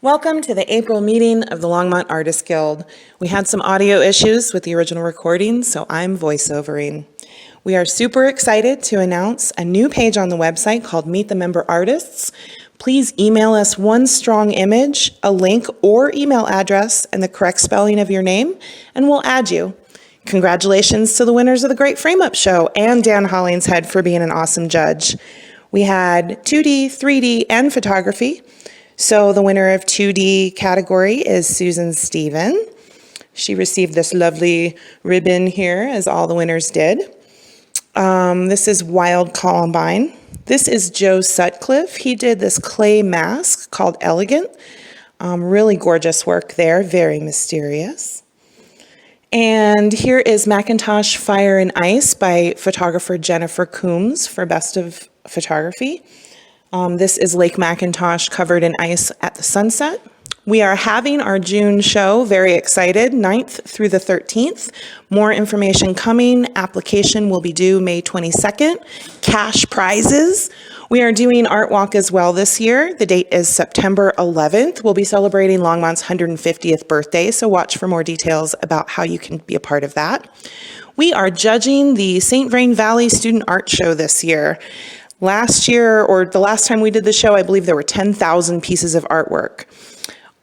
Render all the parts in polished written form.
Welcome to the April meeting of the Longmont Artists Guild. We had some audio issues with the original recording, so I'm voiceovering. We are super excited to announce a new page on the website called Meet the Member Artists. Please email us one strong image, a link or email address, and the correct spelling of your name, and we'll add you. Congratulations to the winners of the Great Frame Up Show and Dan Hollingshead for being an awesome judge. We had 2D, 3D, and photography. So the winner of 2D category is Susan Stephen. She received this lovely ribbon here, as all the winners did. This is Wild Columbine. This is Joe Sutcliffe. He did this clay mask called Elegant. Really gorgeous work there, very mysterious. And here is Macintosh Fire and Ice by photographer Jennifer Coombs for Best of Photography. This is Lake Macintosh covered in ice at the sunset. We are having our June show, very excited, 9th through the 13th. More information coming. Application will be due May 22nd. Cash prizes. We are doing Art Walk as well this year. The date is September 11th. We'll be celebrating Longmont's 150th birthday, so watch for more details about how you can be a part of that. We are judging the St. Vrain Valley Student Art Show this year. Last year, or the last time we did the show, I believe there were 10,000 pieces of artwork.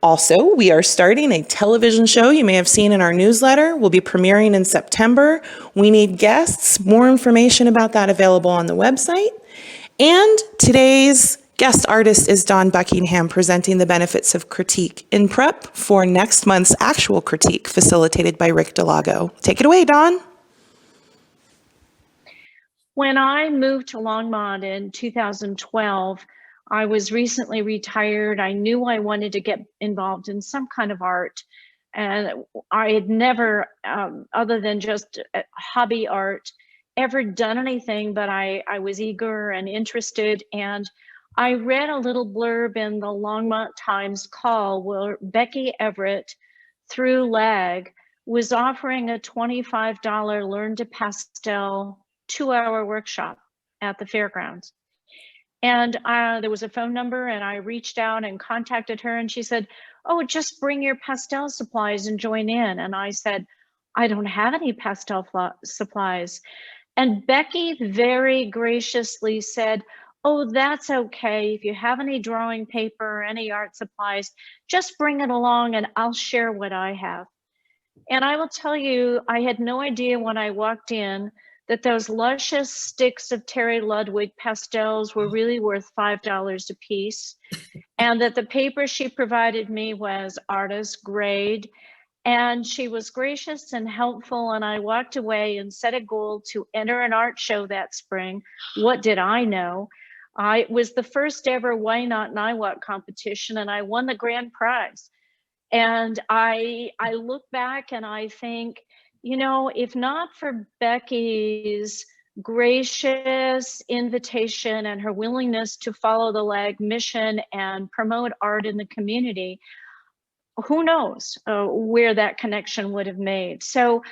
Also, we are starting a television show you may have seen in our newsletter. We'll be premiering in September. We need guests. More information about that available on the website. And today's guest artist is Dawn Buckingham, presenting the benefits of critique in prep for next month's actual critique facilitated by Rick Delago. Take it away, Dawn. When I moved to Longmont in 2012, I was recently retired. I knew I wanted to get involved in some kind of art. And I had never, other than just hobby art, ever done anything, but I was eager and interested. And I read a little blurb in the Longmont Times Call where Becky Everitt, through LAG, was offering a $25 Learn to Pastel 2-hour workshop at the fairgrounds. And there was a phone number, and I reached out and contacted her, and she said, "Oh, just bring your pastel supplies and join in." And I said, "I don't have any pastel supplies." And Becky very graciously said, "Oh, that's okay. If you have any drawing paper or any art supplies, just bring it along and I'll share what I have." And I will tell you, I had no idea when I walked in that those luscious sticks of Terry Ludwig pastels were really worth $5 a piece, and that the paper she provided me was artist grade. And she was gracious and helpful, and I walked away and set a goal to enter an art show that spring. What did I know? It was the first ever Why Not NIWAC competition, and I won the grand prize. And I look back and I think, you know, if not for Becky's gracious invitation and her willingness to follow the LAG mission and promote art in the community, who knows where that connection would have made. So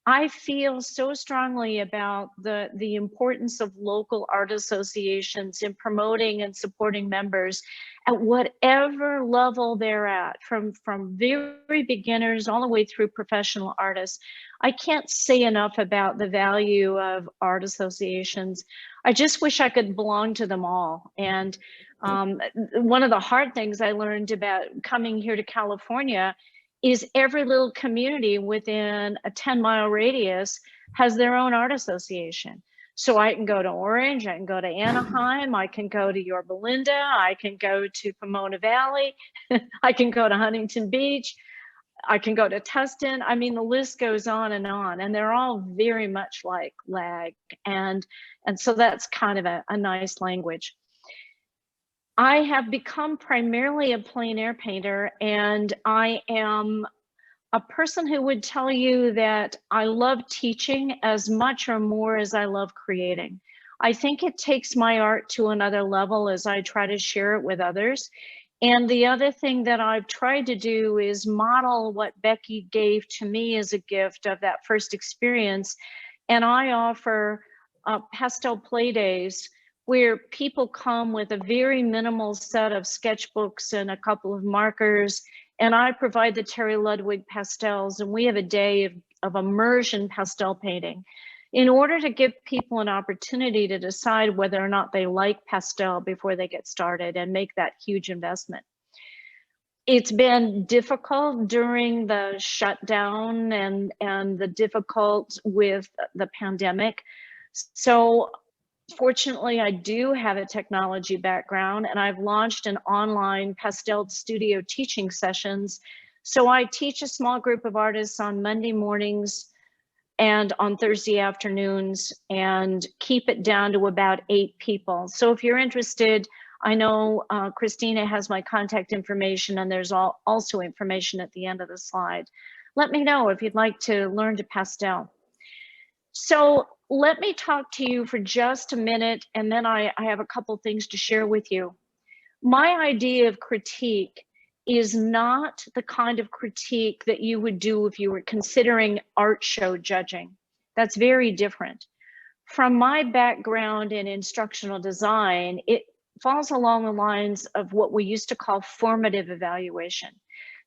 I feel so strongly about the importance of local art associations in promoting and supporting members at whatever level they're at, from very beginners all the way through professional artists. I can't say enough about the value of art associations. I just wish I could belong to them all. And one of the hard things I learned about coming here to California is every little community within a 10-mile radius has their own art association. So I can go to Orange, I can go to Anaheim, I can go to Yorba Linda, I can go to Pomona Valley, I can go to Huntington Beach, I can go to Tustin. I mean, the list goes on, and they're all very much like LAG. And so that's kind of a nice language. I have become primarily a plein air painter, and I am a person who would tell you that I love teaching as much or more as I love creating. I think it takes my art to another level as I try to share it with others. And the other thing that I've tried to do is model what Becky gave to me as a gift of that first experience. And I offer pastel play days where people come with a very minimal set of sketchbooks and a couple of markers, and I provide the Terry Ludwig pastels, and we have a day of immersion pastel painting in order to give people an opportunity to decide whether or not they like pastel before they get started and make that huge investment. It's been difficult during the shutdown and the difficult with the pandemic. So fortunately, I do have a technology background, and I've launched an online pastel studio teaching sessions. So I teach a small group of artists on Monday mornings and on Thursday afternoons, and keep it down to about 8 people. So if you're interested, I know Christina has my contact information, and there's also information at the end of the slide. Let me know if you'd like to learn to pastel. So let me talk to you for just a minute, and then I have a couple things to share with you. My idea of critique is not the kind of critique that you would do if you were considering art show judging. That's very different. From my background in instructional design, it falls along the lines of what we used to call formative evaluation.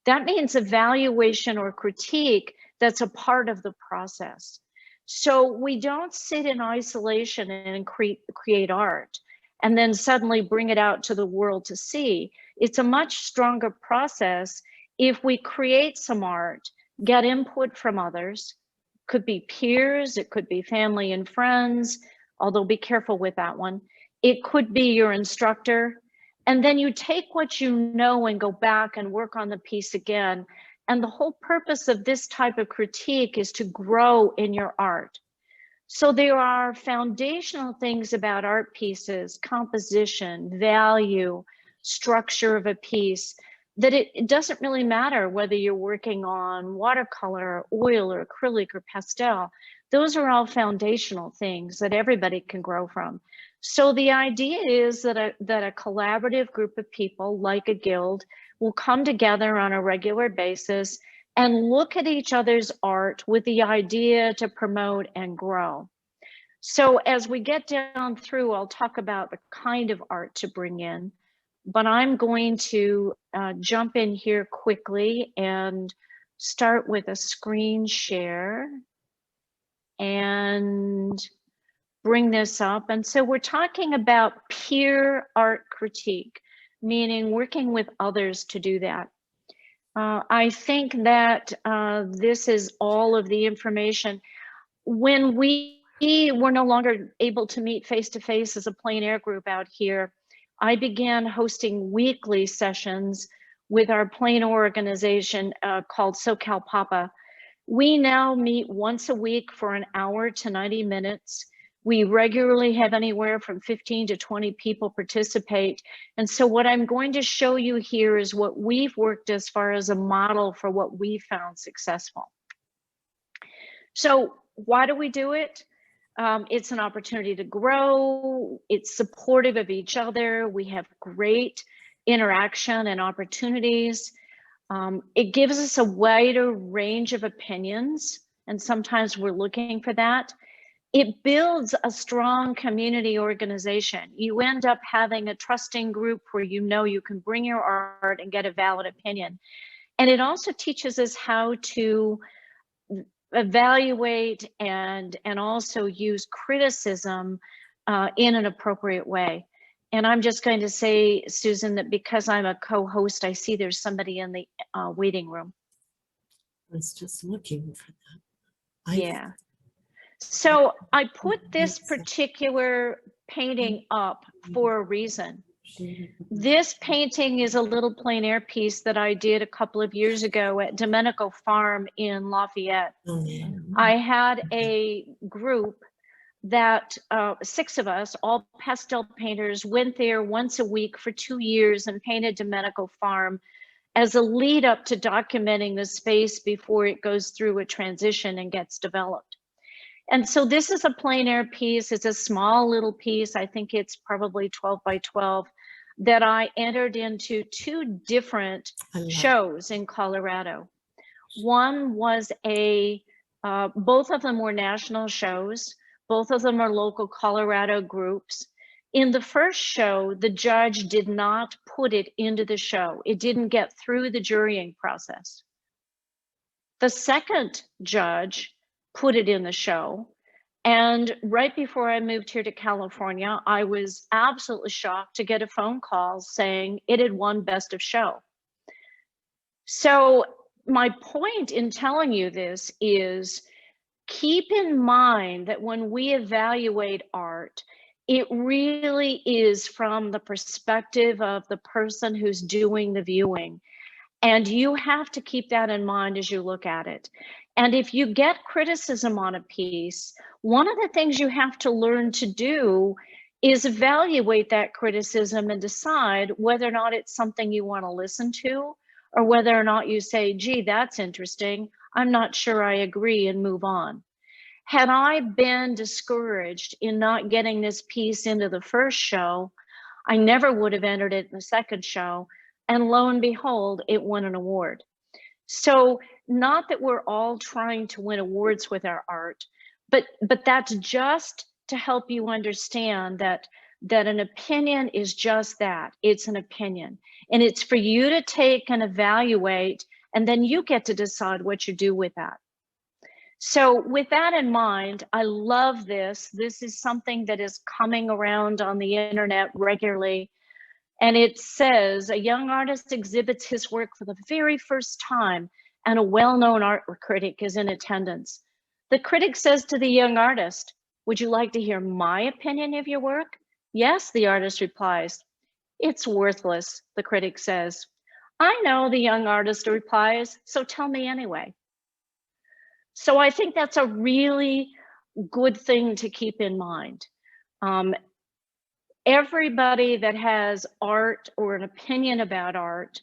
That means evaluation or critique that's a part of the process. So we don't sit in isolation and create art and then suddenly bring it out to the world to see. It's a much stronger process if we create some art, get input from others, could be peers, it could be family and friends, although be careful with that one. It could be your instructor, and then you take what you know and go back and work on the piece again. And the whole purpose of this type of critique is to grow in your art. So there are foundational things about art pieces, composition, value, structure of a piece, that it doesn't really matter whether you're working on watercolor, oil, or acrylic, or pastel. Those are all foundational things that everybody can grow from. So the idea is that a collaborative group of people, like a guild, will come together on a regular basis and look at each other's art with the idea to promote and grow. So as we get down through, I'll talk about the kind of art to bring in, but I'm going to jump in here quickly and start with a screen share and bring this up. And so we're talking about peer art critique, meaning working with others to do that. I think that this is all of the information. When we were no longer able to meet face-to-face as a plein air group out here, I began hosting weekly sessions with our plein organization called SoCal Papa. We now meet once a week for an hour to 90 minutes. We regularly have anywhere from 15 to 20 people participate. And so what I'm going to show you here is what we've worked as far as a model for what we found successful. So why do we do it? It's an opportunity to grow. It's supportive of each other. We have great interaction and opportunities. It gives us a wider range of opinions, and sometimes we're looking for that. It builds a strong community organization. You end up having a trusting group where you know you can bring your art and get a valid opinion. And it also teaches us how to evaluate and also use criticism in an appropriate way. And I'm just going to say, Susan, that because I'm a co-host, I see there's somebody in the waiting room. I was just looking for that. Yeah. So I put this particular painting up for a reason. This painting is a little plein air piece that I did a couple of years ago at Domenico Farm in Lafayette. I had a group that 6 of us, all pastel painters, went there once a week for 2 years and painted Domenico Farm as a lead up to documenting the space before it goes through a transition and gets developed. And so this is a plein air piece. It's a small little piece. I think it's probably 12 by 12 that I entered into 2 different shows in Colorado. One was both of them were national shows. Both of them are local Colorado groups. In the first show, the judge did not put it into the show. It didn't get through the jurying process. The second judge put it in the show. And right before I moved here to California, I was absolutely shocked to get a phone call saying it had won Best of Show. So my point in telling you this is keep in mind that when we evaluate art, it really is from the perspective of the person who's doing the viewing. And you have to keep that in mind as you look at it. And if you get criticism on a piece, one of the things you have to learn to do is evaluate that criticism and decide whether or not it's something you want to listen to, or whether or not you say, gee, that's interesting, I'm not sure I agree, and move on. Had I been discouraged in not getting this piece into the first show, I never would have entered it in the second show. And lo and behold, it won an award. So not that we're all trying to win awards with our art, but that's just to help you understand that an opinion is just that. It's an opinion. And it's for you to take and evaluate, and then you get to decide what you do with that. So with that in mind, I love this. This is something that is coming around on the internet regularly. And it says, a young artist exhibits his work for the very first time, and a well-known art critic is in attendance. The critic says to the young artist, would you like to hear my opinion of your work? Yes, the artist replies. It's worthless, the critic says. I know, the young artist replies, so tell me anyway. So I think that's a really good thing to keep in mind. Everybody that has art or an opinion about art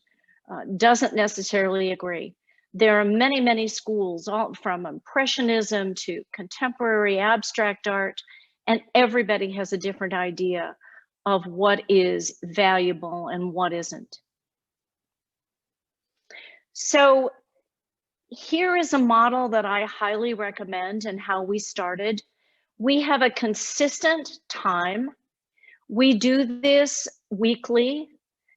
doesn't necessarily agree. There are many, many schools, all from Impressionism to contemporary abstract art, and everybody has a different idea of what is valuable and what isn't. So here is a model that I highly recommend and how we started. We have a consistent time. We do this weekly.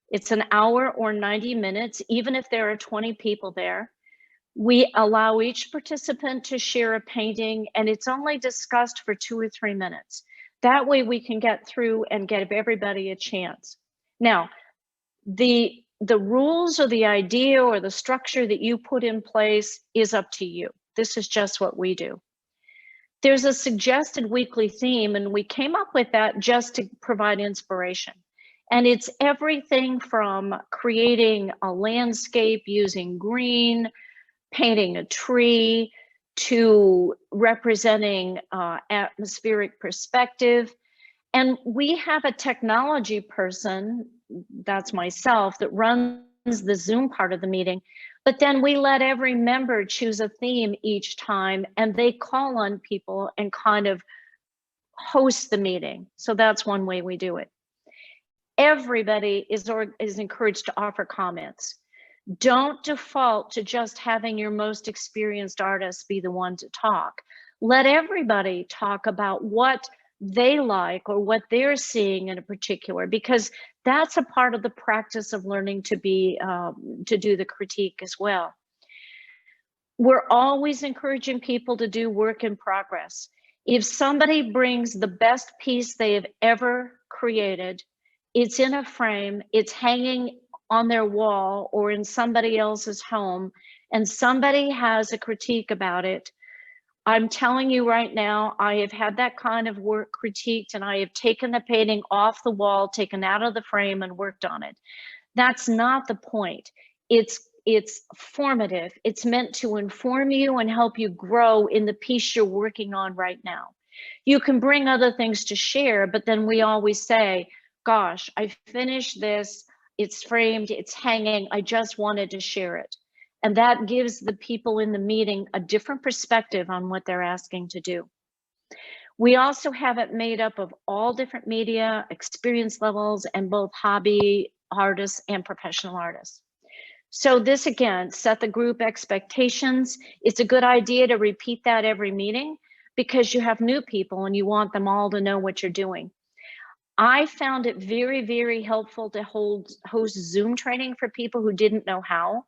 It's an hour or 90 minutes, even if there are 20 people there. We allow each participant to share a painting, and it's only discussed for 2 or 3 minutes. That way we can get through and give everybody a chance. Now, the rules or the idea or the structure that you put in place is up to you. This is just what we do. There's a suggested weekly theme, and we came up with that just to provide inspiration. And it's everything from creating a landscape using green, painting a tree, to representing atmospheric perspective. And we have a technology person, that's myself, that runs the Zoom part of the meeting. But then we let every member choose a theme each time, and they call on people and kind of host the meeting. So that's one way we do it. Everybody is encouraged to offer comments. Don't default to just having your most experienced artists be the one to talk. Let everybody talk about what they like or what they're seeing in a particular, because that's a part of the practice of learning to do the critique as well. We're always encouraging people to do work in progress. If somebody brings the best piece they have ever created, it's in a frame, it's hanging on their wall or in somebody else's home, and somebody has a critique about it, I'm telling you right now, I have had that kind of work critiqued, and I have taken the painting off the wall, taken out of the frame, and worked on it. That's not the point. It's formative. It's meant to inform you and help you grow in the piece you're working on right now. You can bring other things to share, but then we always say, gosh, I finished this, it's framed, it's hanging, I just wanted to share it. And that gives the people in the meeting a different perspective on what they're asking to do. We also have it made up of all different media, experience levels, and both hobby artists and professional artists. So this, again, set the group expectations. It's a good idea to repeat that every meeting because you have new people and you want them all to know what you're doing. I found it very, very helpful to host Zoom training for people who didn't know how.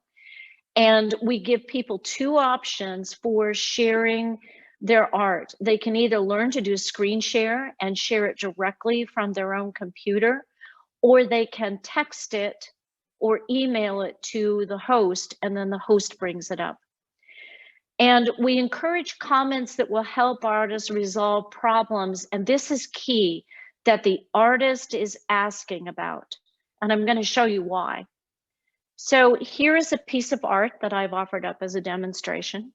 And we give people two options for sharing their art. They can either learn to do screen share and share it directly from their own computer, or they can text it or email it to the host, and then the host brings it up. And we encourage comments that will help artists resolve problems, and this is key, that the artist is asking about. And I'm going to show you why. So here is a piece of art that I've offered up as a demonstration.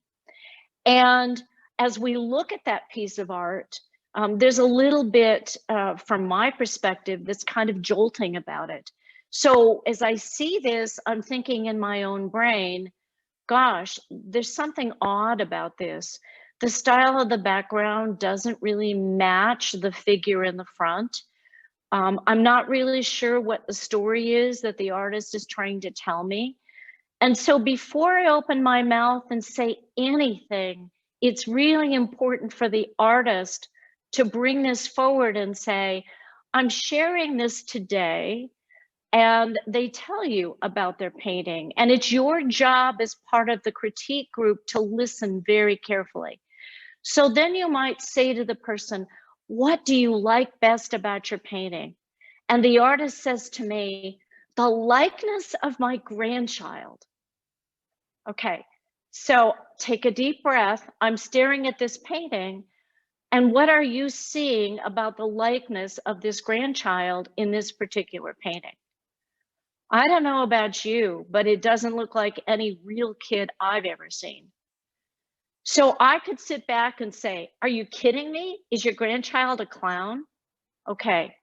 And as we look at that piece of art, there's a little bit, from my perspective, that's kind of jolting about it. So as I see this, I'm thinking in my own brain, gosh, there's something odd about this. The style of the background doesn't really match the figure in the front. I'm not really sure what the story is that the artist is trying to tell me. And so before I open my mouth and say anything, it's really important for the artist to bring this forward and say, I'm sharing this today, and they tell you about their painting. And it's your job as part of the critique group to listen very carefully. So then you might say to the person, what do you like best about your painting? And the artist says to me, the likeness of my grandchild. Okay, so take a deep breath. I'm staring at this painting. And what are you seeing about the likeness of this grandchild in this particular painting? I don't know about you, but it doesn't look like any real kid I've ever seen. So I could sit back and say, are you kidding me? Is your grandchild a clown? Okay.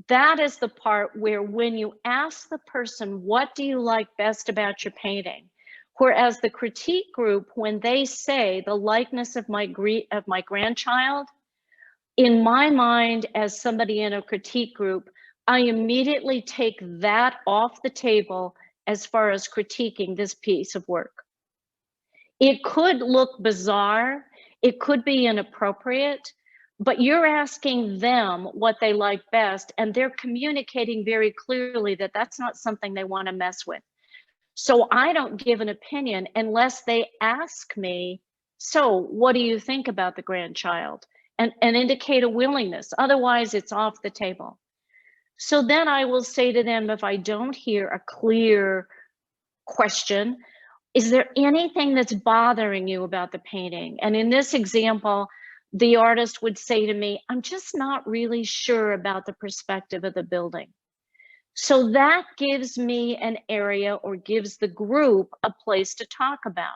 That is the part where when you ask the person, what do you like best about your painting? Whereas the critique group, when they say the likeness of my grandchild, in my mind, as somebody in a critique group, I immediately take that off the table as far as critiquing this piece of work. It could look bizarre, it could be inappropriate, but you're asking them what they like best, and they're communicating very clearly that that's not something they want to mess with. So I don't give an opinion unless they ask me, so what do you think about the grandchild? And indicate a willingness. Otherwise, it's off the table. So then I will say to them, if I don't hear a clear question, is there anything that's bothering you about the painting? And in this example, the artist would say to me, I'm just not really sure about the perspective of the building. So that gives me an area, or gives the group a place to talk about.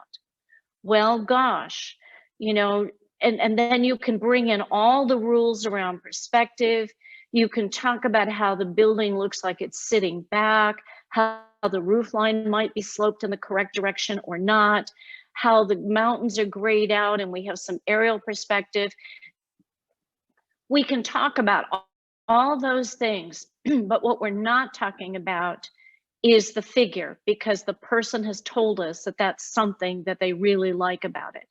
Well, gosh, you know, and then you can bring in all the rules around perspective. You can talk about how the building looks like it's sitting back, how the roof line might be sloped in the correct direction or not, how the mountains are grayed out and we have some aerial perspective. We can talk about all those things, but what we're not talking about is the figure, because the person has told us that that's something that they really like about it.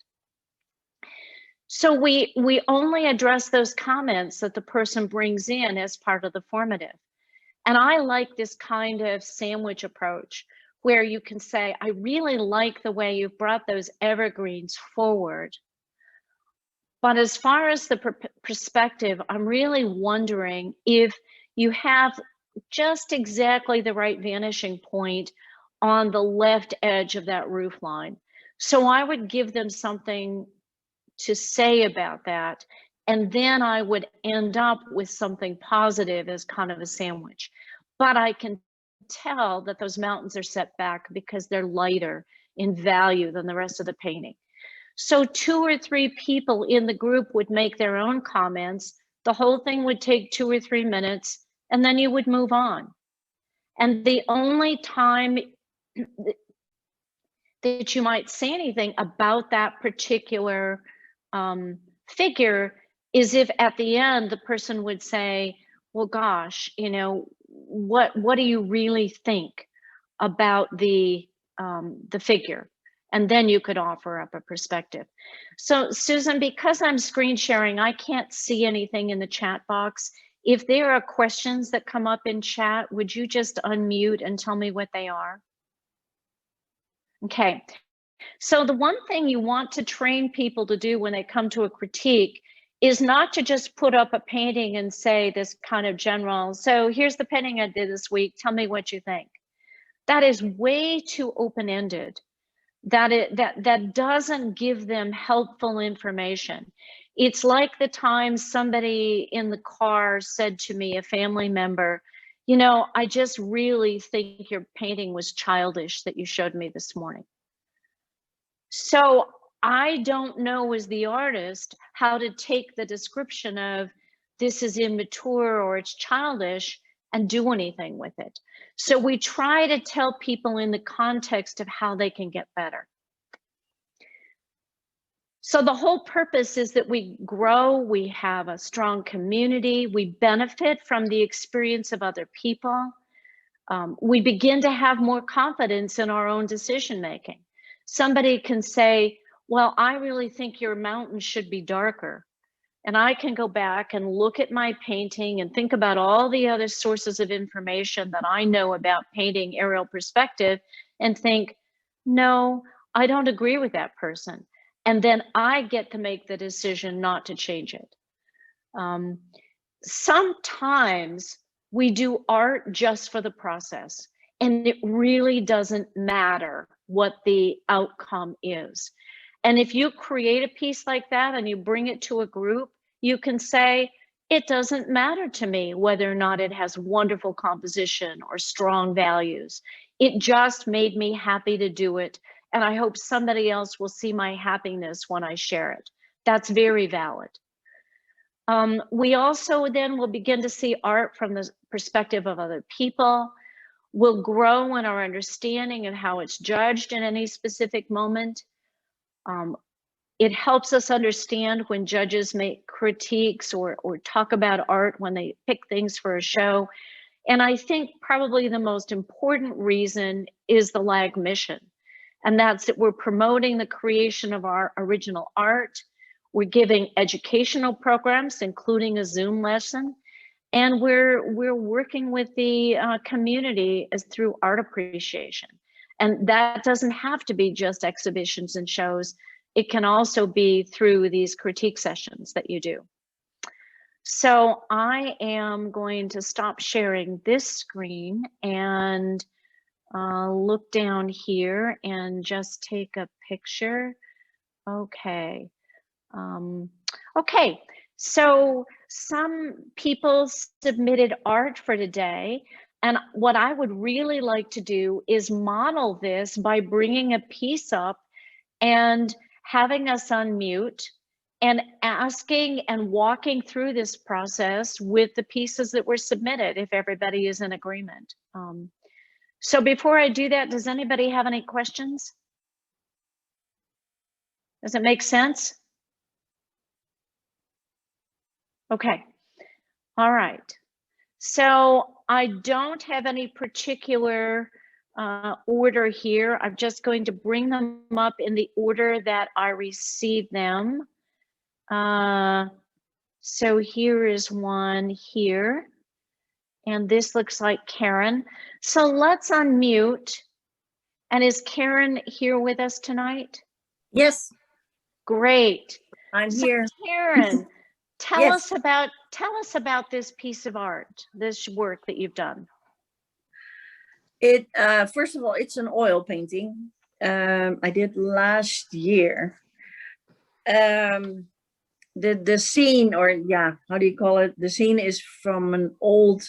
So we only address those comments that the person brings in as part of the formative. And I like this kind of sandwich approach where you can say, I really like the way you've brought those evergreens forward. But as far as the perspective, I'm really wondering if you have just exactly the right vanishing point on the left edge of that roof line. So I would give them something to say about that. And then I would end up with something positive as kind of a sandwich. But I can tell that those mountains are set back because they're lighter in value than the rest of the painting. So 2 or 3 people in the group would make their own comments. The whole thing would take 2 or 3 minutes, and then you would move on. And the only time that you might say anything about that particular figure is if at the end the person would say, well, gosh, you know, what do you really think about the figure? And then you could offer up a perspective. So Susan, because I'm screen sharing, I can't see anything in the chat box. If there are questions that come up in chat, would you just unmute and tell me what they are? Okay, so the one thing you want to train people to do when they come to a critique is not to just put up a painting and say this kind of general, so here's the painting I did this week, tell me what you think. That is way too open-ended. That doesn't give them helpful information. It's like the time somebody in the car said to me, a family member, you know, I just really think your painting was childish that you showed me this morning. So I don't know as the artist how to take the description of this is immature or it's childish and do anything with it. So we try to tell people in the context of how they can get better. So the whole purpose is that we grow, we have a strong community, we benefit from the experience of other people. We begin to have more confidence in our own decision making. Somebody can say, well, I really think your mountain should be darker. And I can go back and look at my painting and think about all the other sources of information that I know about painting aerial perspective and think, no, I don't agree with that person. And then I get to make the decision not to change it. Sometimes we do art just for the process, and it really doesn't matter what the outcome is. And if you create a piece like that and you bring it to a group, you can say, it doesn't matter to me whether or not it has wonderful composition or strong values. It just made me happy to do it. And I hope somebody else will see my happiness when I share it. That's very valid. We also then will begin to see art from the perspective of other people. We'll grow in our understanding of how it's judged in any specific moment. It helps us understand when judges make critiques or talk about art when they pick things for a show. And I think probably the most important reason is the LAG mission. And that's that we're promoting the creation of our original art. We're giving educational programs, including a Zoom lesson. And we're working with the community as through art appreciation. And that doesn't have to be just exhibitions and shows. It can also be through these critique sessions that you do. So I am going to stop sharing this screen and look down here and just take a picture. Okay. Okay, so some people submitted art for today, and what I would really like to do is model this by bringing a piece up and having us unmute and asking and walking through this process with the pieces that were submitted, if everybody is in agreement. So before I do that, does anybody have any questions? Does it make sense? Okay, all right. So I don't have any particular order here. I'm just going to bring them up in the order that I received them. So here is one here, and this looks like Karen. So let's unmute. And is Karen here with us tonight? Yes, Great. I'm So here. Karen, tell Yes. us about this piece of art, this work that you've done. It first of all, it's an oil painting. I did last year. The scene, or yeah, how do you call it? The scene is from an old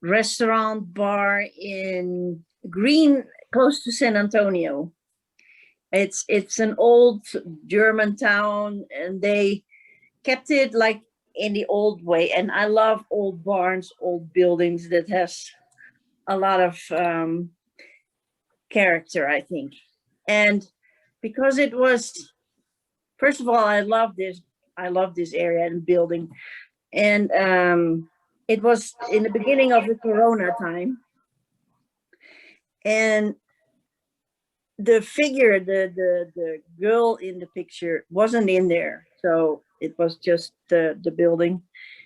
restaurant bar in Green, close to San Antonio. It's an old German town, and they kept it like in the old way. And I love old barns, old buildings that has a lot of character, I think. And because it was, first of all, I love this area and building. And it was in the beginning of the Corona time. And the figure, the girl in the picture wasn't in there. So it was just the building.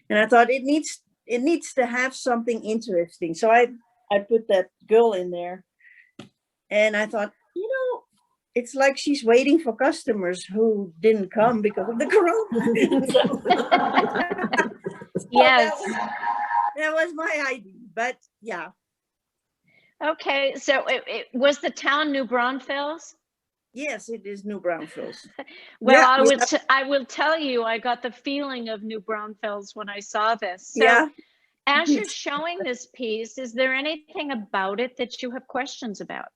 And I thought it needs to have something interesting. So I put that girl in there, and I thought, it's like she's waiting for customers who didn't come because of the corona. Yes. That was my idea, but yeah. Okay, so it was the town New Braunfels? Yes, it is New Braunfels. Well, Yeah, I will tell you, I got the feeling of New Braunfels when I saw this. So yeah. as you're showing this piece, is there anything about it that you have questions about?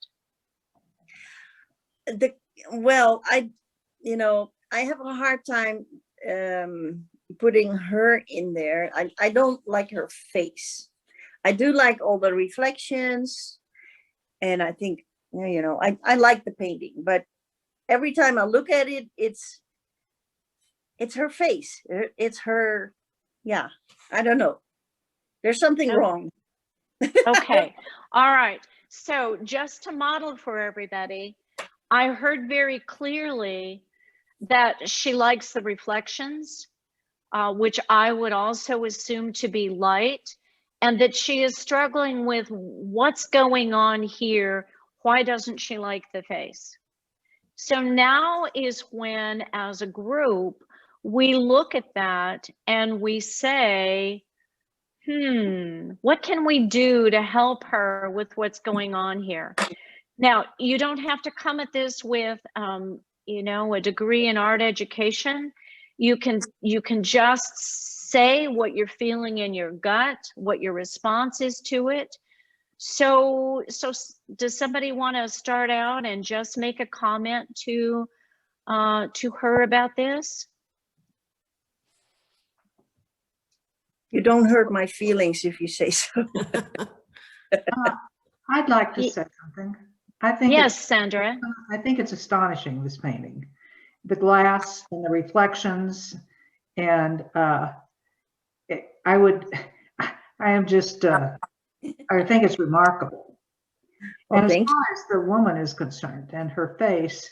Well, I have a hard time putting her in there. I don't like her face. I do like all the reflections, and I think, I like the painting, but every time I look at it, it's her face. It's her. Yeah, I don't know. There's something wrong. Okay. All right. So just to model for everybody, I heard very clearly that she likes the reflections, which I would also assume to be light, and that she is struggling with what's going on here. Why doesn't she like the face? So now is when, as a group, we look at that and we say, what can we do to help her with what's going on here? Now, you don't have to come at this with, a degree in art education. You can just say what you're feeling in your gut, what your response is to it. So does somebody want to start out and just make a comment to her about this? You don't hurt my feelings if you say so. I'd like to say something. I think yes, Sandra. I think it's astonishing, this painting, the glass and the reflections, and I am just I think it's remarkable. And as far as the woman is concerned and her face,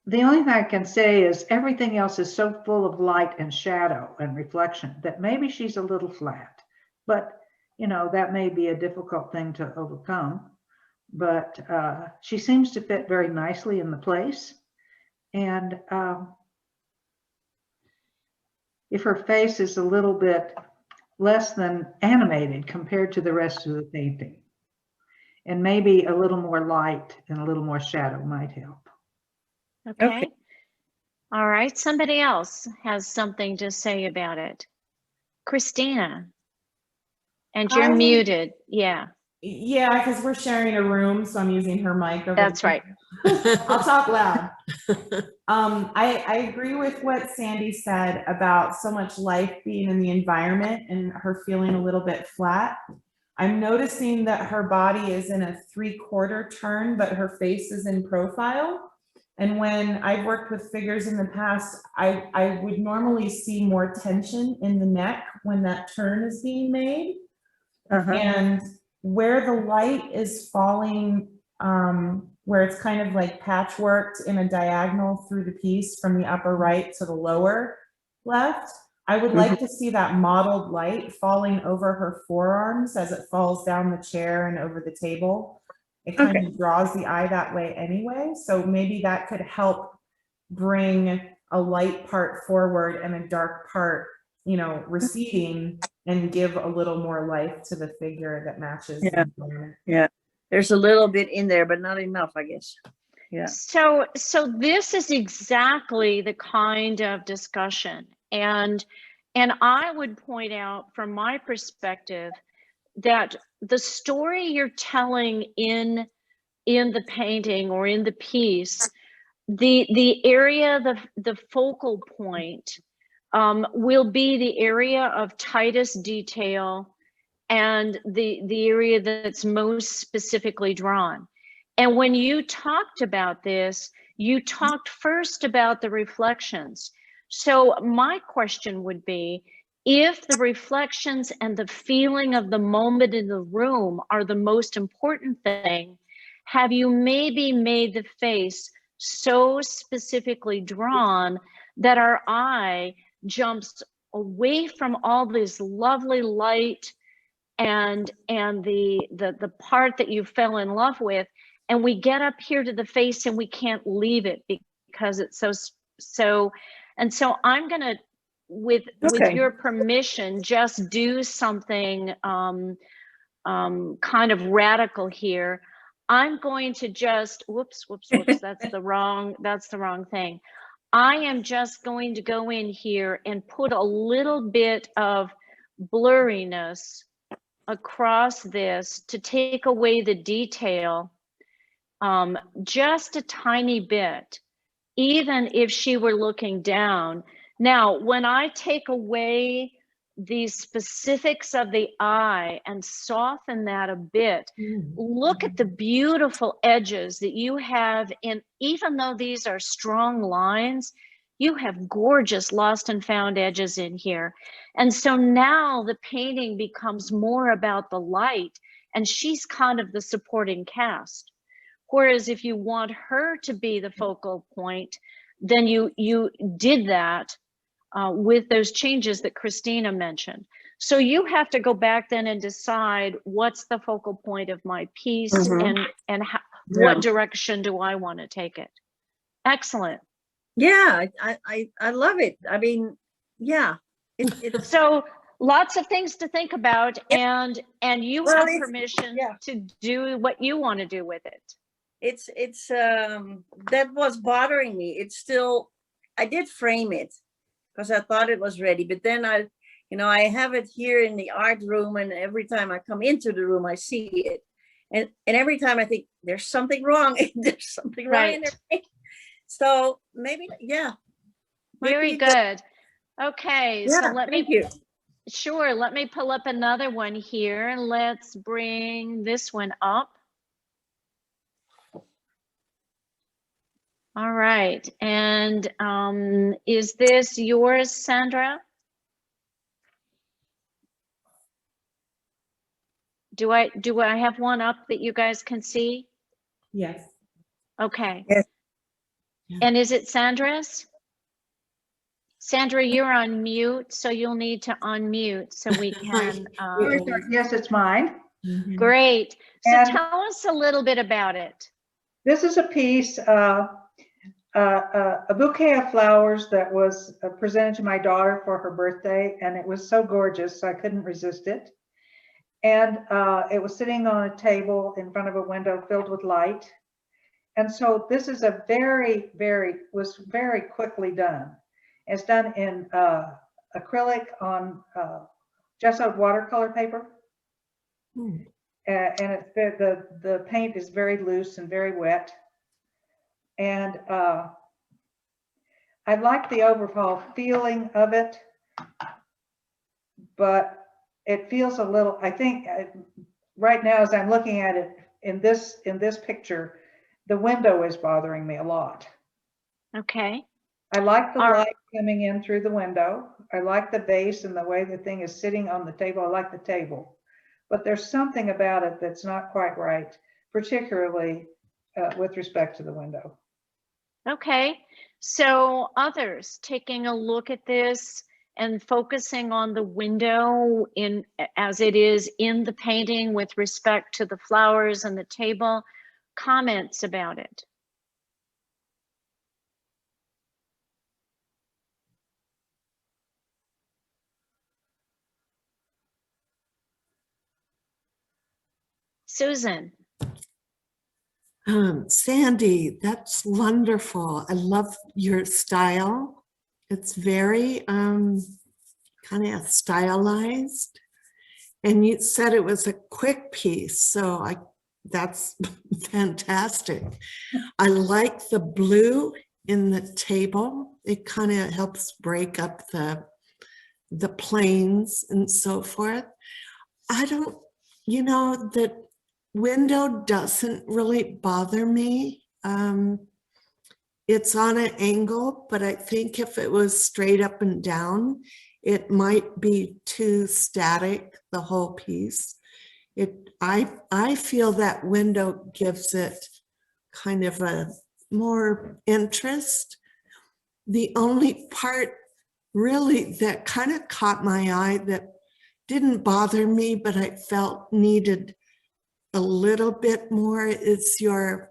the only thing I can say is everything else is so full of light and shadow and reflection that maybe she's a little flat, but that may be a difficult thing to overcome. But she seems to fit very nicely in the place. And if her face is a little bit less than animated compared to the rest of the painting, and maybe a little more light and a little more shadow might help. Okay. All right. Somebody else has something to say about it. Christina. And you're muted. Yeah. Yeah, because we're sharing a room, so I'm using her mic over. That's right. I'll talk loud. I agree with what Sandy said about so much life being in the environment and her feeling a little bit flat. I'm noticing that her body is in a 3/4 turn, but her face is in profile. And when I've worked with figures in the past, I would normally see more tension in the neck when that turn is being made. And where the light is falling, where it's kind of like patchworked in a diagonal through the piece from the upper right to the lower left, I would like to see that mottled light falling over her forearms as it falls down the chair and over the table. It kind of draws the eye that way anyway. So maybe that could help bring a light part forward and a dark part, receding, and give a little more life to the figure that matches. Yeah. There's a little bit in there, but not enough, I guess. Yeah. So this is exactly the kind of discussion. And I would point out from my perspective that the story you're telling in the painting or in the piece, the area, the focal point will be the area of tightest detail and the area that's most specifically drawn. And when you talked about this, you talked first about the reflections. So my question would be, if the reflections and the feeling of the moment in the room are the most important thing, have you maybe made the face so specifically drawn that our eye jumps away from all this lovely light and the part that you fell in love with, and we get up here to the face and we can't leave it because it's so. And so I'm gonna, with your permission, just do something kind of radical here. I'm going to just, whoops, that's the wrong thing. I am just going to go in here and put a little bit of blurriness across this to take away the detail, just a tiny bit, even if she were looking down. Now, when I take away the specifics of the eye and soften that a bit, look at the beautiful edges that you have in, even though these are strong lines, you have gorgeous lost and found edges in here. And so now the painting becomes more about the light, and she's kind of the supporting cast. Whereas if you want her to be the focal point, then you did that with those changes that Christina mentioned. So you have to go back then and decide what's the focal point of my piece, and how, what direction do I want to take it. Excellent. Yeah, I love it. I mean, yeah. It's So lots of things to think about, and you have permission to do what you want to do with it. It's that was bothering me. It's still, I did frame it because I thought it was ready, but then I have it here in the art room, and every time I come into the room, I see it. And every time I think there's something wrong, there's something wrong in there. So maybe, Very good. Okay, so let me, sure, let me pull up another one here, and let's bring this one up. All right, and is this yours, Sandra? Do I have one up that you guys can see? Yes. Okay. Yes. And is it Sandra's? Sandra, you're on mute, so you'll need to unmute so we can. Yes, it's mine. Great. So And tell us a little bit about it. this is a piece, a bouquet of flowers that was presented to my daughter for her birthday, and it was so gorgeous, so I couldn't resist it. And it was sitting on a table in front of a window filled with light. And so this is a was very quickly done. It's done in acrylic on gessoed watercolor paper. And it's the paint is very loose and very wet. And I like the overall feeling of it, but it feels a little, I think right now as I'm looking at it in this picture, the window is bothering me a lot. Okay. I like the light coming in through the window. I like the base and the way the thing is sitting on the table. I like the table, but there's something about it that's not quite right, particularly with respect to the window. Okay. So others taking a look at this and focusing on the window in as it is in the painting with respect to the flowers and the table, comments about it. Susan. Sandy, that's wonderful. I love your style. It's very kind of stylized. And you said it was a quick piece, so that's fantastic. I like the blue in the table. It kind of helps break up the planes and so forth. I don't, the window doesn't really bother me. It's on an angle, but I think if it was straight up and down, it might be too static, the whole piece. I feel that window gives it kind of a more interest. The only part really that kind of caught my eye that didn't bother me, but I felt needed a little bit more is your,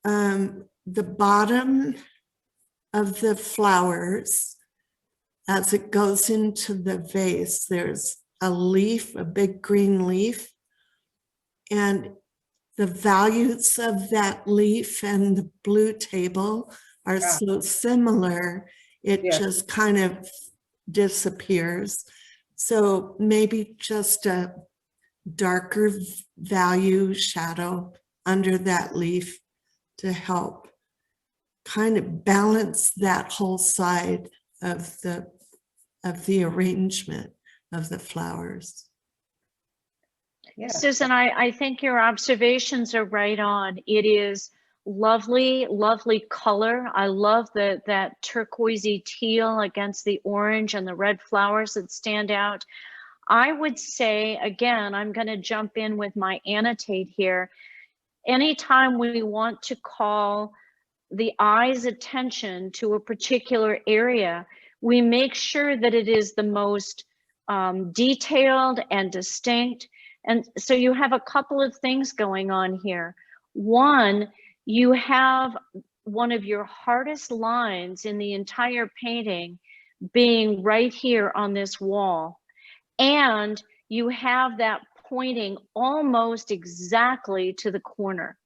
the bottom of the flowers as it goes into the vase. There's a leaf, a big green leaf, and the values of that leaf and the blue table are Yeah. so similar, it Yes. just kind of disappears. So maybe just a darker value shadow under that leaf to help kind of balance that whole side of the arrangement of the flowers. Yeah. Susan, I think your observations are right on. It is lovely, lovely color. I love that turquoisey teal against the orange and the red flowers that stand out. I would say, again, I'm going to jump in with my annotate here. Anytime we want to call the eye's attention to a particular area, we make sure that it is the most detailed and distinct. And so you have a couple of things going on here. One, you have one of your hardest lines in the entire painting being right here on this wall. And you have that pointing almost exactly to the corner.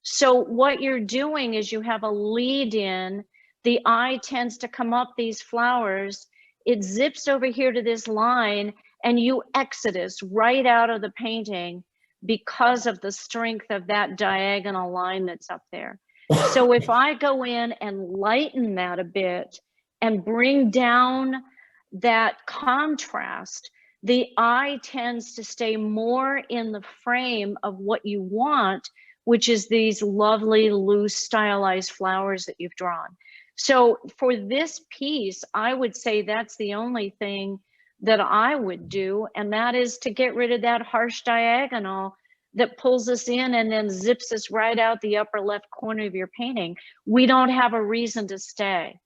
So what you're doing is you have a lead in, the eye tends to come up these flowers, it zips over here to this line, and you exodus right out of the painting because of the strength of that diagonal line that's up there. So if I go in and lighten that a bit and bring down that contrast, the eye tends to stay more in the frame of what you want, which is these lovely, loose, stylized flowers that you've drawn. So for this piece, I would say that's the only thing that I would do, and that is to get rid of that harsh diagonal that pulls us in and then zips us right out the upper left corner of your painting. We don't have a reason to stay.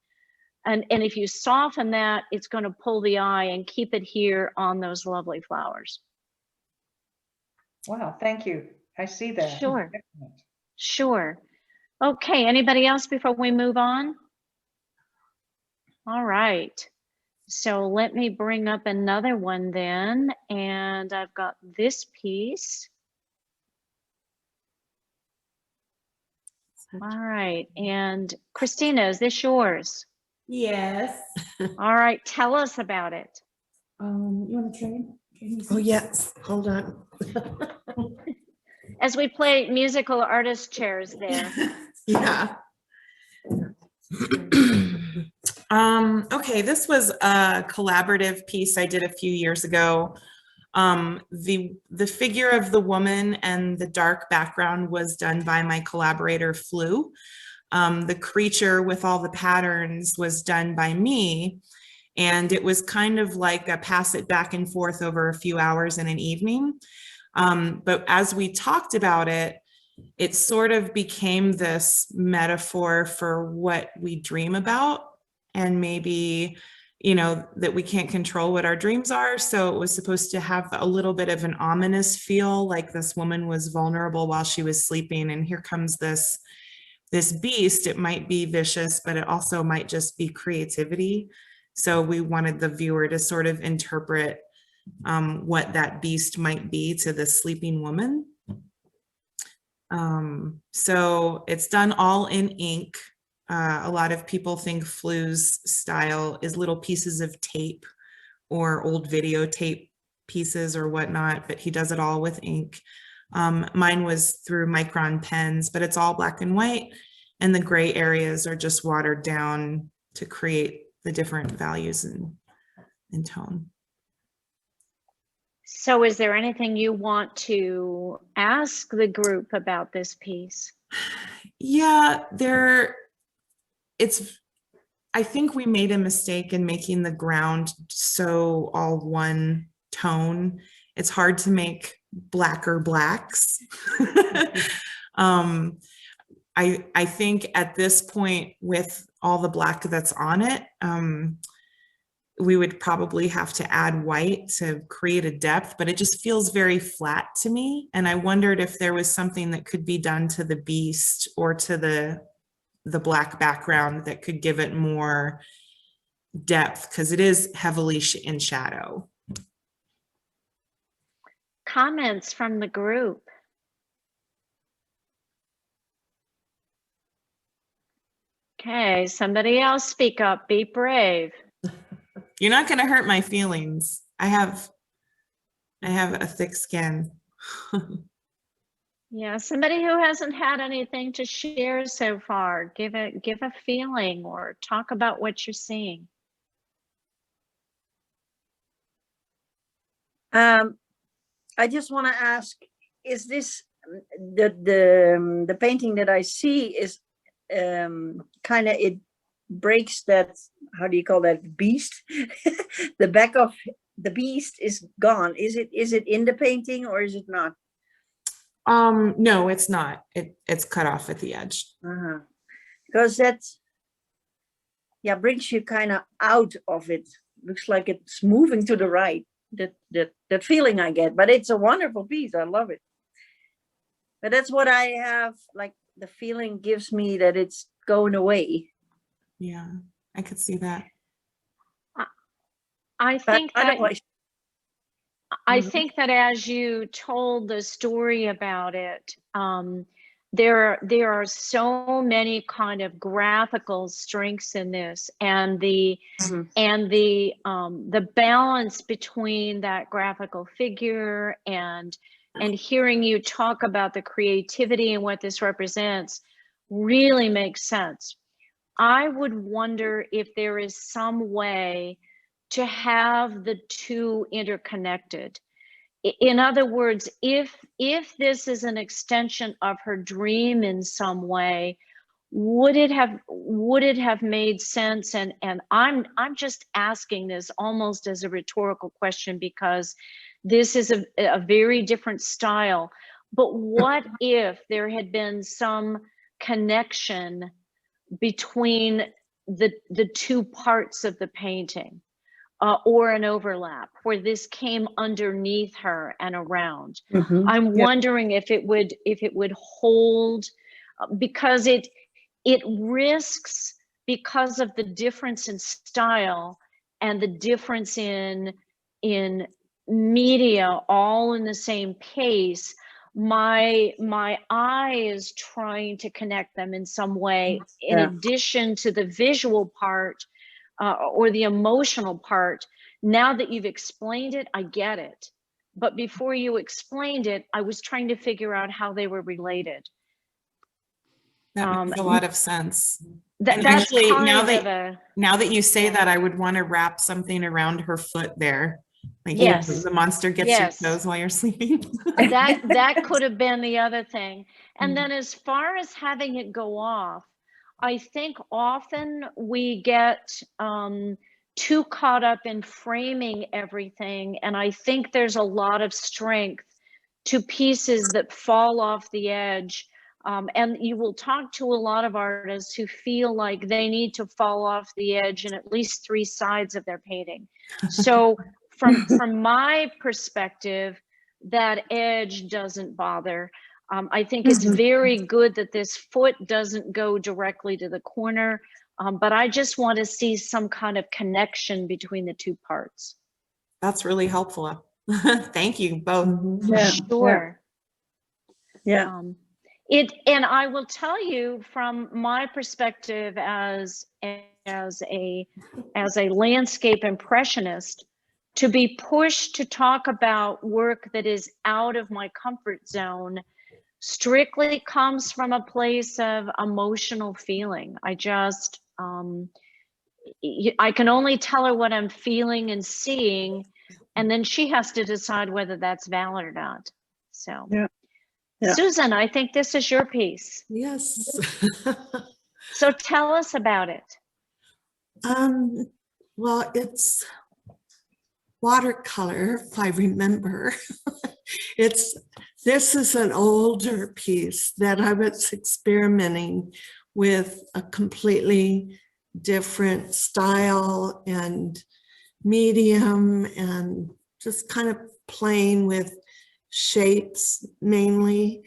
And if you soften that, it's going to pull the eye and keep it here on those lovely flowers. Wow, thank you. I see that. Sure. Excellent. Sure. Okay, anybody else before we move on? All right. So let me bring up another one then. And I've got this piece. All right. And Christina, is this yours? Yes. All right. Tell us about it. You want to trade? Oh, yes, hold on. As we play musical artist chairs there. Yeah. Okay, this was a collaborative piece I did a few years ago. The figure of the woman and the dark background was done by my collaborator Flu. The creature with all the patterns was done by me, and it was kind of like a pass it back and forth over a few hours in an evening. But as we talked about it, it sort of became this metaphor for what we dream about, and maybe, you know, that we can't control what our dreams are. So it was supposed to have a little bit of an ominous feel, like this woman was vulnerable while she was sleeping, and here comes this beast. It might be vicious, but it also might just be creativity. So we wanted the viewer to sort of interpret what that beast might be to the sleeping woman. So it's done all in ink. A lot of people think Flu's style is little pieces of tape or old videotape pieces or whatnot, but he does it all with ink. Mine was through Micron pens, but it's all black and white, and the gray areas are just watered down to create the different values and tone. So is there anything you want to ask the group about this piece? Yeah, I think we made a mistake in making the ground so all one tone. It's hard to make blacker blacks. I think at this point, with all the black that's on it, we would probably have to add white to create a depth, but it just feels very flat to me. And I wondered if there was something that could be done to the beast or to the black background that could give it more depth, because it is heavily in shadow. Comments from the group? Okay, somebody else speak up. Be brave. You're not going to hurt my feelings. I have a thick skin. Yeah, somebody who hasn't had anything to share so far, give a feeling or talk about what you're seeing. I just want to ask, is this the painting that I see is kind of, it breaks that, how do you call that, beast? The back of the beast is gone. Is it in the painting or is it not? No, it's not. It's cut off at the edge. Because that's, yeah, brings you kind of out of it. Looks like it's moving to the right. That feeling I get, but it's a wonderful piece. I love it. But that's what I have, like the feeling gives me that it's going away. Yeah, I could see that. I think that Otherwise, I think that as you told the story about it, there are so many kind of graphical strengths in this, and the balance between that graphical figure and hearing you talk about the creativity and what this represents really makes sense. I would wonder if there is some way to have the two interconnected. In other words, if this is an extension of her dream in some way, would it have made sense? And I'm just asking this almost as a rhetorical question, because this is a very different style. But what if there had been some connection between the two parts of the painting, or an overlap where this came underneath her and around? I'm wondering if it would hold, because it risks, because of the difference in style and the difference in media, all in the same pace. My eye is trying to connect them in some way, in addition to the visual part, or the emotional part. Now that you've explained it, I get it. But before you explained it, I was trying to figure out how they were related. That makes a lot of sense. That's actually, kind now that you say that, I would want to wrap something around her foot there. Like, yes, the monster gets your toes while you're sleeping. that could have been the other thing. And then as far as having it go off, I think often we get too caught up in framing everything. And I think there's a lot of strength to pieces that fall off the edge. And you will talk to a lot of artists who feel like they need to fall off the edge in at least 3 sides of their painting. So from my perspective, that edge doesn't bother. I think it's very good that this foot doesn't go directly to the corner, but I just want to see some kind of connection between the two parts. That's really helpful. Thank you both. Sure. Yeah. And I will tell you, from my perspective as a landscape impressionist, to be pushed to talk about work that is out of my comfort zone strictly comes from a place of emotional feeling. I just, I can only tell her what I'm feeling and seeing, and then she has to decide whether that's valid or not. So, Susan, I think this is your piece. Yes. So tell us about it. Well, watercolor, if I remember. This is an older piece that I was experimenting with a completely different style and medium, and just kind of playing with shapes mainly.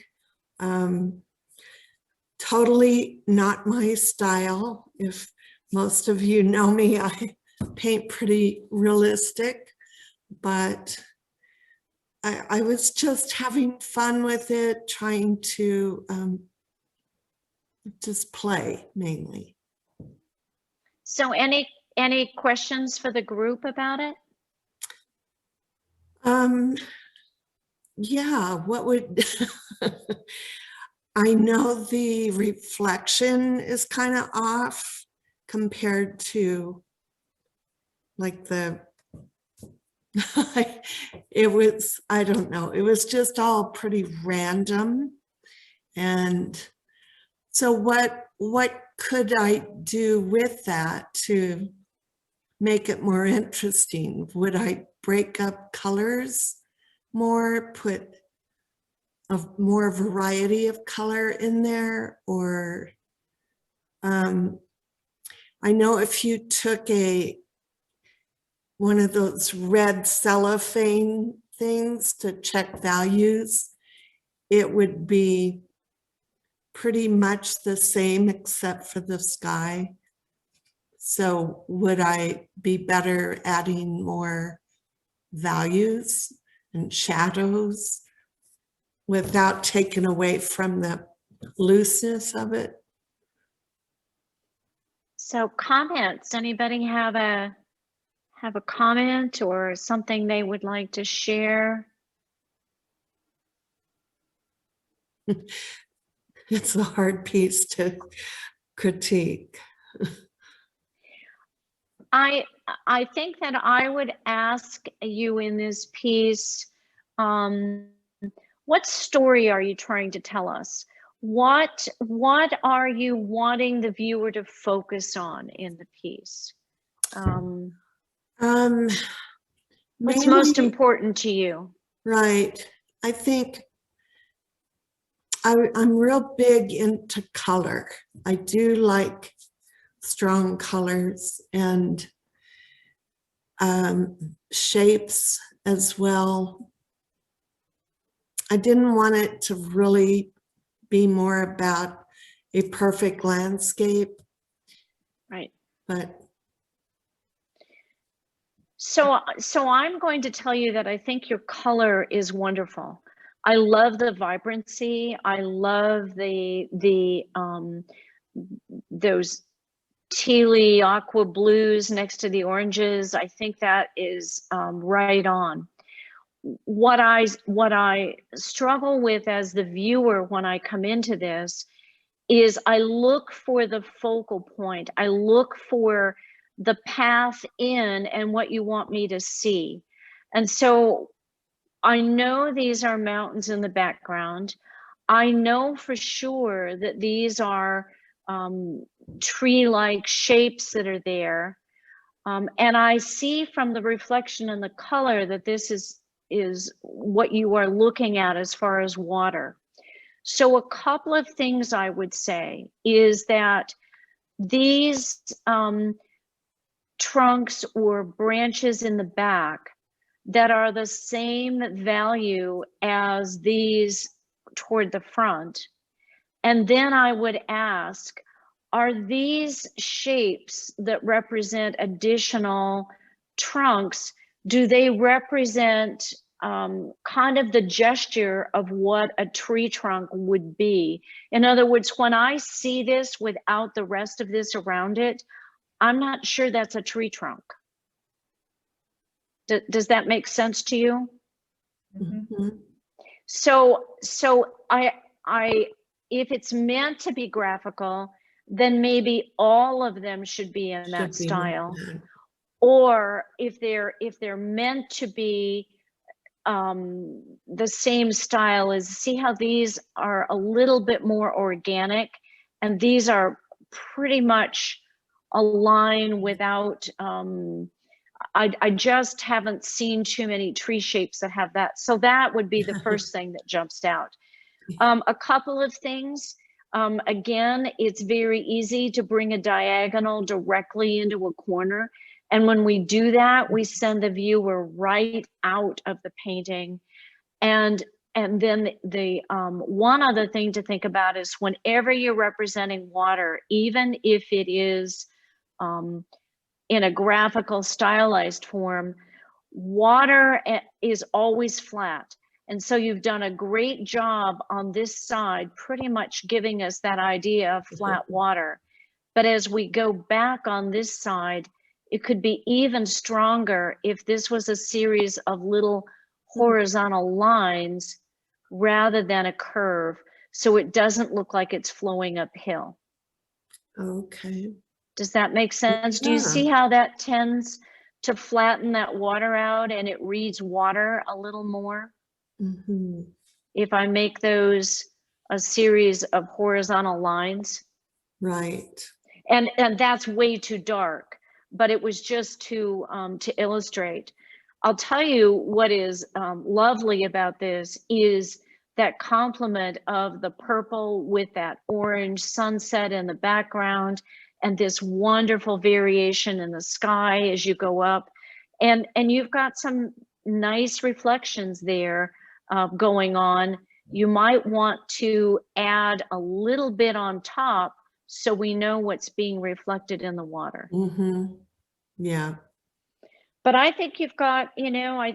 Totally not my style. If most of you know me, I paint pretty realistic, but I was just having fun with it, trying to just play mainly. So any questions for the group about it? Yeah, what would I know the reflection is kind of off compared to like the it was, I don't know, it was just all pretty random. And so what could I do with that to make it more interesting? Would I break up colors more, put a more variety of color in there? Or I know if you took one of those red cellophane things to check values, it would be pretty much the same except for the sky. So would I be better adding more values and shadows without taking away from the looseness of it? So comments, anybody have a comment or something they would like to share? It's a hard piece to critique. I think that I would ask you in this piece, what story are you trying to tell us? What are you wanting the viewer to focus on in the piece? What's most Mainly, important to you? right. I think I'm real big into color. I do like strong colors and shapes as well. I didn't want it to really be more about a perfect landscape, Right. but So I'm going to tell you that I think your color is wonderful. I love the vibrancy. I love those tealy aqua blues next to the oranges. I think that is right on. What I struggle with as the viewer when I come into this is I look for the focal point. I look for the path in and what you want me to see. And so I know these are mountains in the background. I know for sure that these are tree-like shapes that are there. And I see from the reflection and the color that this is what you are looking at as far as water. So a couple of things I would say is that these trunks or branches in the back that are the same value as these toward the front. And then I would ask, are these shapes that represent additional trunks, do they represent kind of the gesture of what a tree trunk would be? In other words, when I see this without the rest of this around it, I'm not sure that's a tree trunk. Does that make sense to you? mm-hmm. So if it's meant to be graphical, then maybe all of them should be in that style. Or if they're meant to be the same style as, see how these are a little bit more organic, and these are pretty much a line without I just haven't seen too many tree shapes that have that. So that would be the first thing that jumps out. A couple of things. Again, it's very easy to bring a diagonal directly into a corner. And when we do that, we send the viewer right out of the painting. And then the one other thing to think about is whenever you're representing water, even if it is in a graphical stylized form, water is always flat. And so you've done a great job on this side, pretty much giving us that idea of flat water. But as we go back on this side, it could be even stronger if this was a series of little horizontal lines rather than a curve, so it doesn't look like it's flowing uphill. Okay. Does that make sense? Do you see how that tends to flatten that water out and it reads water a little more? Mm-hmm. If I make those a series of horizontal lines. Right. And that's way too dark, but it was just to illustrate. I'll tell you what is lovely about this is that complement of the purple with that orange sunset in the background and this wonderful variation in the sky as you go up. And you've got some nice reflections there going on. You might want to add a little bit on top so we know what's being reflected in the water. Mm-hmm. Yeah. But I think you've got, you know,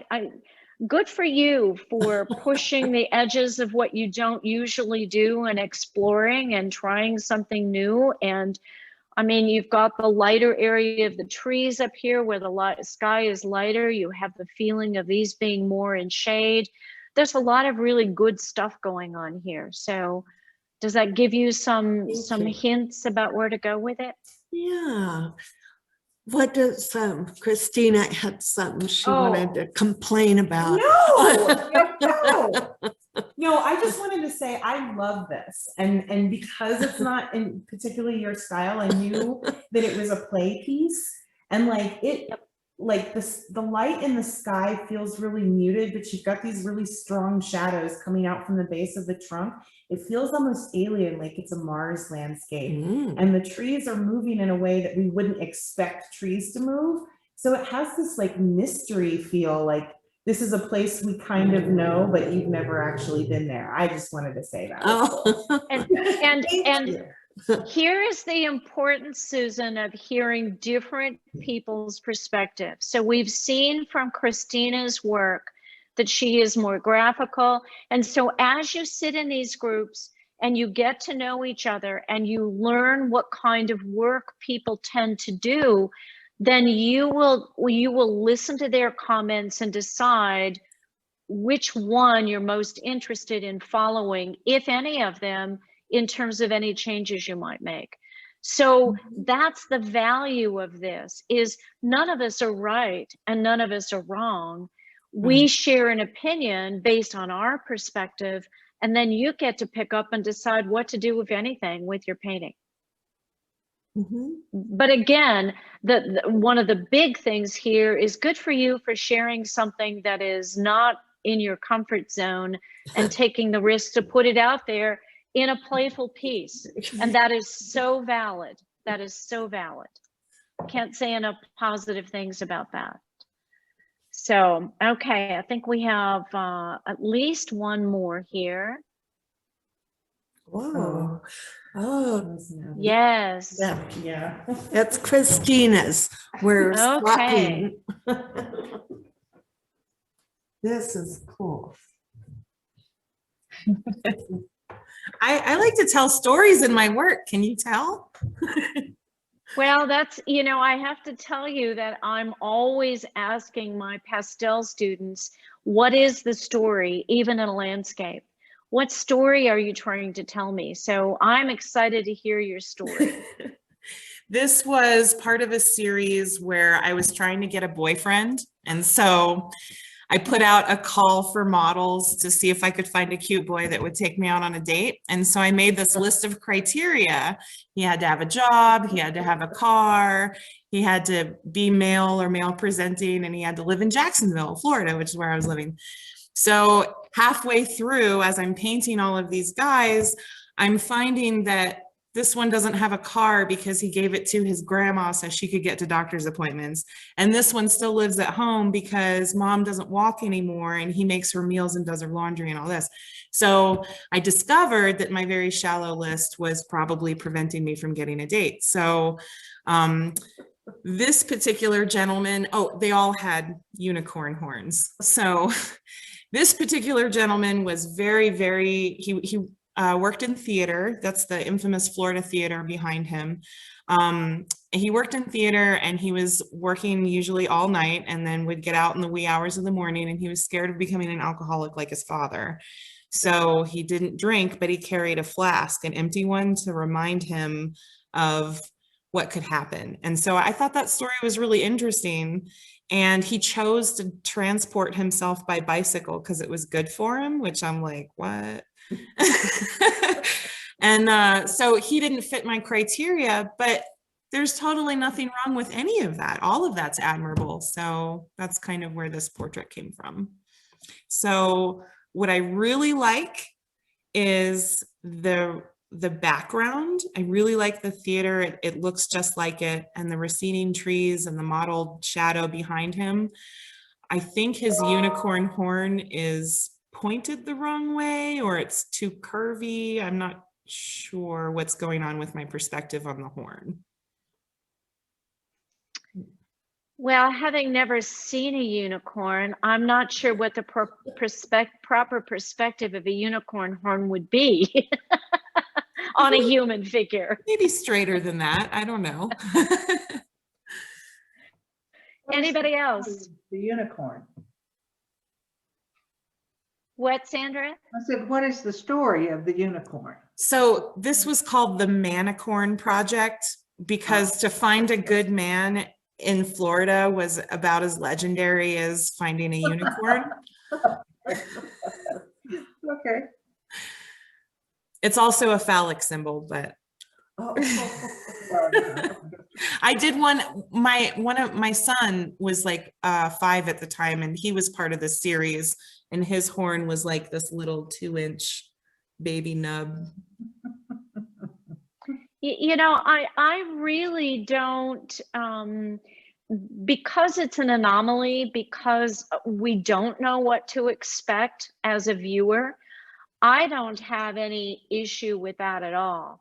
good for you for pushing the edges of what you don't usually do and exploring and trying something new. And I mean, you've got the lighter area of the trees up here where the sky is lighter. You have the feeling of these being more in shade. There's a lot of really good stuff going on here. So does that give you some hints about where to go with it? Yeah. What does Christina had something she wanted to complain about? No, I just wanted to say I love this, and because it's not in particularly your style, I knew that it was a play piece, and like the light in the sky feels really muted, but you've got these really strong shadows coming out from the base of the trunk. It feels almost alien, like it's a Mars landscape. And the trees are moving in a way that we wouldn't expect trees to move. So it has this like mystery feel, like this is a place we kind of know, but you've never actually been there. I just wanted to say that. Oh. And here is the importance, Susan, of hearing different people's perspectives. So we've seen from Christina's work that she is more graphical. And so as you sit in these groups and you get to know each other and you learn what kind of work people tend to do, then you will listen to their comments and decide which one you're most interested in following, if any of them, in terms of any changes you might make. So that's the value of this, is none of us are right and none of us are wrong. We share an opinion based on our perspective, and then you get to pick up and decide what to do, if anything, with your painting. But again, one of the big things here is good for you for sharing something that is not in your comfort zone and taking the risk to put it out there in a playful piece. And that is so valid. That is so valid. Can't say enough positive things about that. So, okay, I think we have at least one more here. Whoa. Oh, yes. Yeah. That's Christina's. We're swapping. This is cool. I like to tell stories in my work. Can you tell? Well, that's, you know, I have to tell you that I'm always asking my pastel students, what is the story, even in a landscape? What story are you trying to tell me? So I'm excited to hear your story. This was part of a series where I was trying to get a boyfriend. And so I put out a call for models to see if I could find a cute boy that would take me out on a date. And so I made this list of criteria. He had to have a job, he had to have a car, he had to be male or male presenting, and he had to live in Jacksonville, Florida, which is where I was living. So halfway through, as I'm painting all of these guys, I'm finding that this one doesn't have a car because he gave it to his grandma so she could get to doctor's appointments. And this one still lives at home because mom doesn't walk anymore and he makes her meals and does her laundry and all this. So I discovered that my very shallow list was probably preventing me from getting a date. So this particular gentleman, oh, they all had unicorn horns. So this particular gentleman was very, he worked in theater. That's the infamous Florida theater behind him. He worked in theater and he was working usually all night and then would get out in the wee hours of the morning, and he was scared of becoming an alcoholic like his father. So he didn't drink, but he carried a flask, an empty one, to remind him of what could happen. And so I thought that story was really interesting. And he chose to transport himself by bicycle because it was good for him, which I'm like, what? And so he didn't fit my criteria, but there's totally nothing wrong with any of that. All of that's admirable. So that's kind of where this portrait came from. So what I really like is the background. I really like the theater. It looks just like it, and the receding trees and the mottled shadow behind him. I think his unicorn horn is pointed the wrong way, or it's too curvy. I'm not sure what's going on with my perspective on the horn. Well, having never seen a unicorn, I'm not sure what the proper perspective of a unicorn horn would be on a human figure. Maybe straighter than that. I don't know. Anybody else? The unicorn. What, Sandra? I said, what is the story of the unicorn? So this was called the Manicorn Project because to find a good man in Florida was about as legendary as finding a unicorn. Okay. It's also a phallic symbol, but I did one of my son was like 5 at the time, and he was part of the series, and his horn was like this little 2-inch baby nub. You know, I really don't, because it's an anomaly, because we don't know what to expect as a viewer, I don't have any issue with that at all.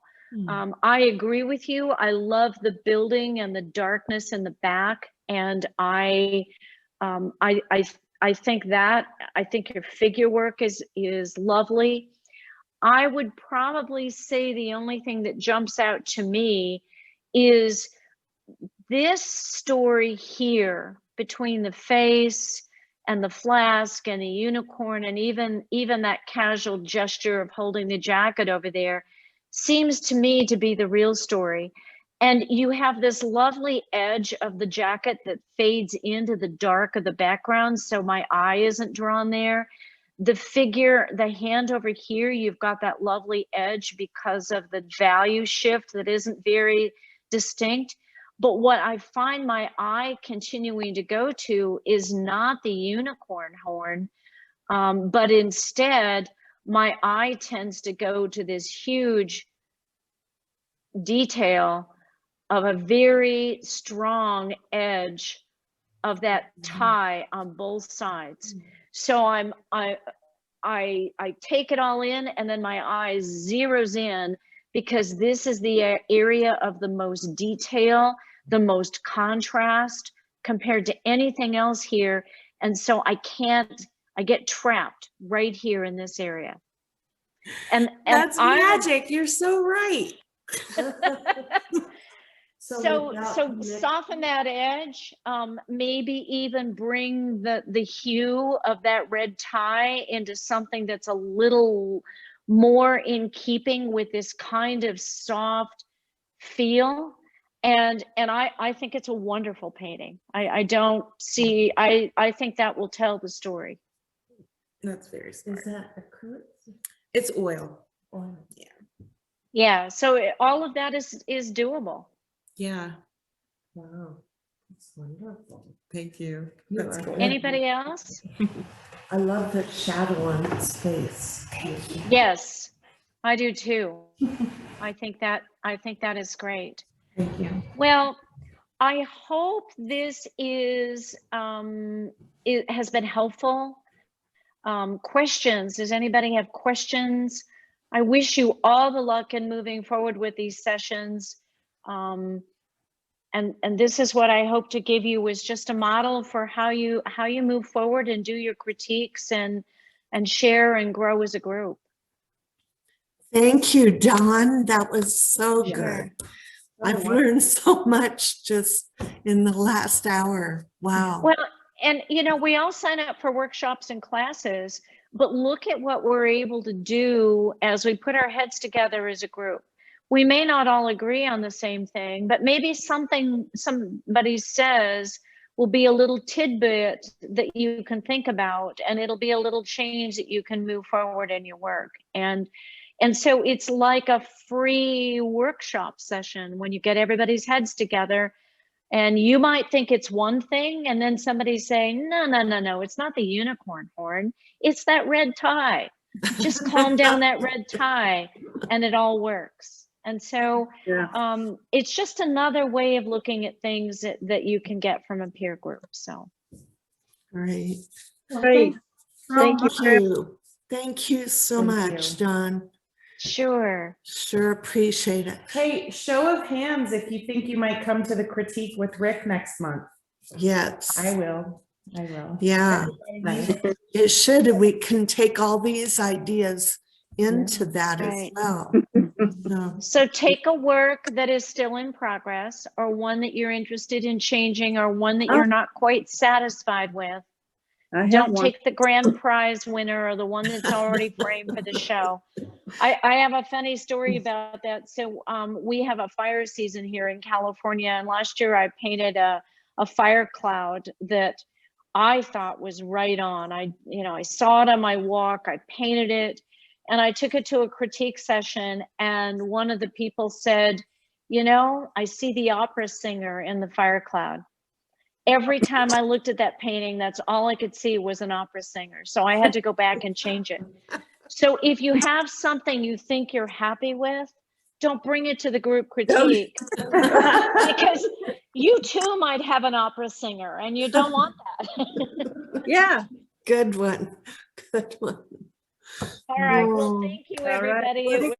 I agree with you. I love the building and the darkness in the back, and I think your figure work is lovely. I would probably say the only thing that jumps out to me is this story here between the face and the flask and the unicorn, and even that casual gesture of holding the jacket over there, seems to me to be the real story. And you have this lovely edge of the jacket that fades into the dark of the background, so my eye isn't drawn there. The figure, the hand over here, you've got that lovely edge because of the value shift that isn't very distinct. But what I find my eye continuing to go to is not the unicorn horn, but instead my eye tends to go to this huge detail of a very strong edge of that tie on both sides. So I take it all in, and then my eye zeroes in, because this is the area of the most detail, the most contrast compared to anything else here. And so I get trapped right here in this area. And that's magic. You're so right. So soften that edge, maybe even bring the hue of that red tie into something that's a little more in keeping with this kind of soft feel. And I think it's a wonderful painting. I don't see, I think that will tell the story. That's very smart. Is that acrylic? It's oil. Oil. Yeah, so all of that is doable. Yeah. Wow, that's wonderful. Thank you. You That's are cool. good. Anybody else? I love that shadow on its face. Yes, I do too. I think that is great. Thank you. Well, I hope this is it has been helpful. Questions? Does anybody have questions? I wish you all the luck in moving forward with these sessions. And this is what I hope to give you, is just a model for how you move forward and do your critiques and share and grow as a group. Thank you, Dawn. That was so Sure. good. I've learned so much just in the last hour. Wow. Well, and you know, we all sign up for workshops and classes, but look at what we're able to do as we put our heads together as a group. We may not all agree on the same thing, but maybe something somebody says will be a little tidbit that you can think about, and it'll be a little change that you can move forward in your work. And so it's like a free workshop session when you get everybody's heads together. And you might think it's one thing, and then somebody's saying, no, it's not the unicorn horn, it's that red tie. Just calm down that red tie, and it all works. And so it's just another way of looking at things that you can get from a peer group. So Great. Great. Thank you. Thank you. Thank you so Thank much, you. Dawn. sure. Sure appreciate it. Hey, show of hands if you think you might come to the critique with Rick next month. Yes. I will. I will. Yeah, Nice. it should. We can take all these ideas into that as Right. well. So, So take a work that is still in progress, or one that you're interested in changing, or one that you're not quite satisfied with. I have Don't one. take the grand prize winner or the one that's already framed for the show. I have a funny story about that. So we have a fire season here in California, and last year I painted a fire cloud that I thought was right on. I saw it on my walk, I painted it, and I took it to a critique session, and one of the people said, I see the opera singer in the fire cloud. Every time I looked at that painting, that's all I could see was an opera singer. So I had to go back and change it. So if you have something you think you're happy with, don't bring it to the group critique, because you too might have an opera singer and you don't want that. Yeah. good one. Good one. All right. Well, thank you, All right. everybody. It was